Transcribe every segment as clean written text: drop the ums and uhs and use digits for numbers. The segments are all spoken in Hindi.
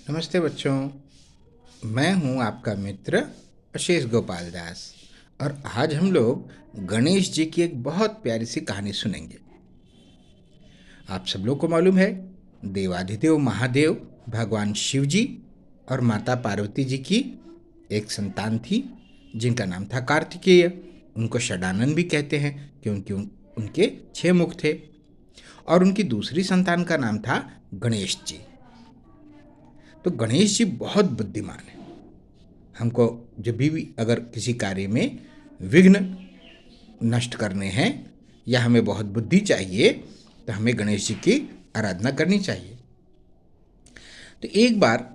नमस्ते बच्चों। मैं हूं आपका मित्र अशेष गोपाल दास और आज हम लोग गणेश जी की एक बहुत प्यारी सी कहानी सुनेंगे। आप सब लोग को मालूम है, देवाधिदेव महादेव भगवान शिव जी और माता पार्वती जी की एक संतान थी जिनका नाम था कार्तिकेय। उनको षडानन भी कहते हैं क्योंकि उनके 6 मुख थे। और उनकी दूसरी संतान का नाम था गणेश जी। तो गणेश जी बहुत बुद्धिमान है। हमको जब भी अगर किसी कार्य में विघ्न नष्ट करने हैं या हमें बहुत बुद्धि चाहिए तो हमें गणेश जी की आराधना करनी चाहिए। तो एक बार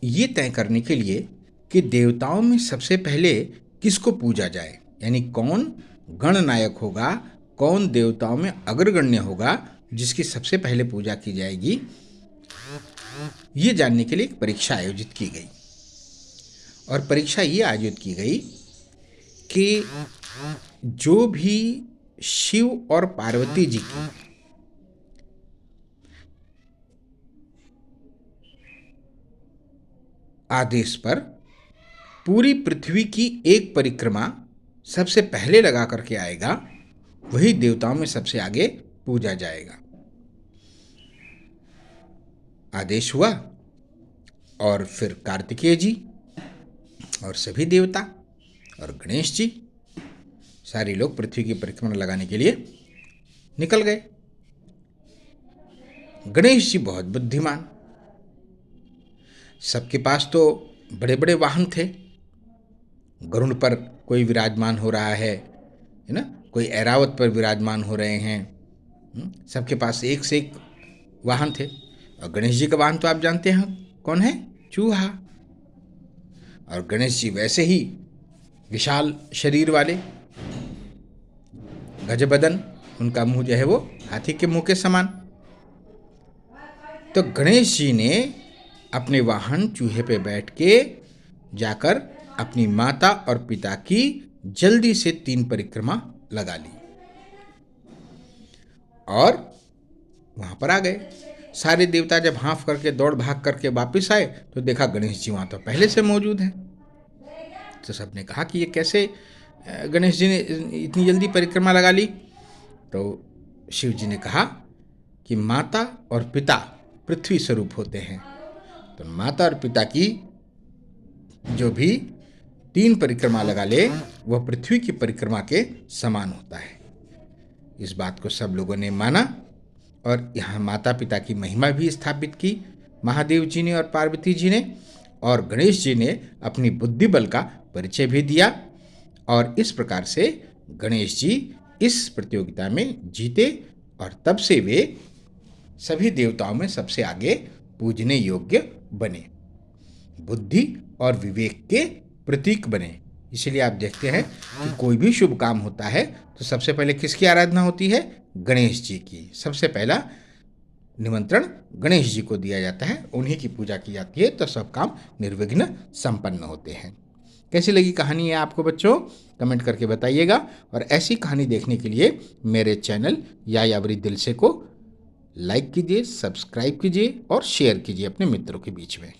ये तय करने के लिए कि देवताओं में सबसे पहले किसको पूजा जाए, यानी कौन गणनायक होगा, कौन देवताओं में अग्रगण्य होगा जिसकी सबसे पहले पूजा की जाएगी, ये जानने के लिए एक परीक्षा आयोजित की गई। और परीक्षा ये आयोजित की गई कि जो भी शिव और पार्वती जी की आदेश पर पूरी पृथ्वी की एक परिक्रमा सबसे पहले लगा करके आएगा, वही देवताओं में सबसे आगे पूजा जाएगा। आदेश हुआ और फिर कार्तिकेय जी और सभी देवता और गणेश जी सारे लोग पृथ्वी की परिक्रमा लगाने के लिए निकल गए। गणेश जी बहुत बुद्धिमान, सबके पास तो बड़े बड़े वाहन थे। गरुड़ पर कोई विराजमान हो रहा है ना, कोई ऐरावत पर विराजमान हो रहे हैं। सबके पास एक से एक वाहन थे। और गणेश जी का वाहन तो आप जानते हैं कौन है, चूहा। और गणेश जी वैसे ही विशाल शरीर वाले, गजबदन, उनका मुंह जो है वो हाथी के मुंह के समान। तो गणेश जी ने अपने वाहन चूहे पे बैठ के जाकर अपनी माता और पिता की जल्दी से 3 परिक्रमा लगा ली और वहां पर आ गए। सारे देवता जब हाँफ करके दौड़ भाग करके वापस आए तो देखा गणेश जी वहां तो पहले से मौजूद हैं। तो सबने कहा कि ये कैसे गणेश जी ने इतनी जल्दी परिक्रमा लगा ली। तो शिव जी ने कहा कि माता और पिता पृथ्वी स्वरूप होते हैं, तो माता और पिता की जो भी 3 परिक्रमा लगा ले वह पृथ्वी की परिक्रमा के समान होता है। इस बात को सब लोगों ने माना और यहाँ माता पिता की महिमा भी स्थापित की महादेव जी ने और पार्वती जी ने। और गणेश जी ने अपनी बुद्धि बल का परिचय भी दिया और इस प्रकार से गणेश जी इस प्रतियोगिता में जीते और तब से वे सभी देवताओं में सबसे आगे पूजने योग्य बने, बुद्धि और विवेक के प्रतीक बने। इसलिए आप देखते हैं कि कोई भी शुभ काम होता है तो सबसे पहले किसकी आराधना होती है, गणेश जी की। सबसे पहला निमंत्रण गणेश जी को दिया जाता है, उन्हीं की पूजा की जाती है, तो सब काम निर्विघ्न संपन्न होते हैं। कैसी लगी कहानी है आपको बच्चों, कमेंट करके बताइएगा। और ऐसी कहानी देखने के लिए मेरे चैनल यायावरी दिल से को लाइक कीजिए, सब्सक्राइब कीजिए और शेयर कीजिए अपने मित्रों के बीच में।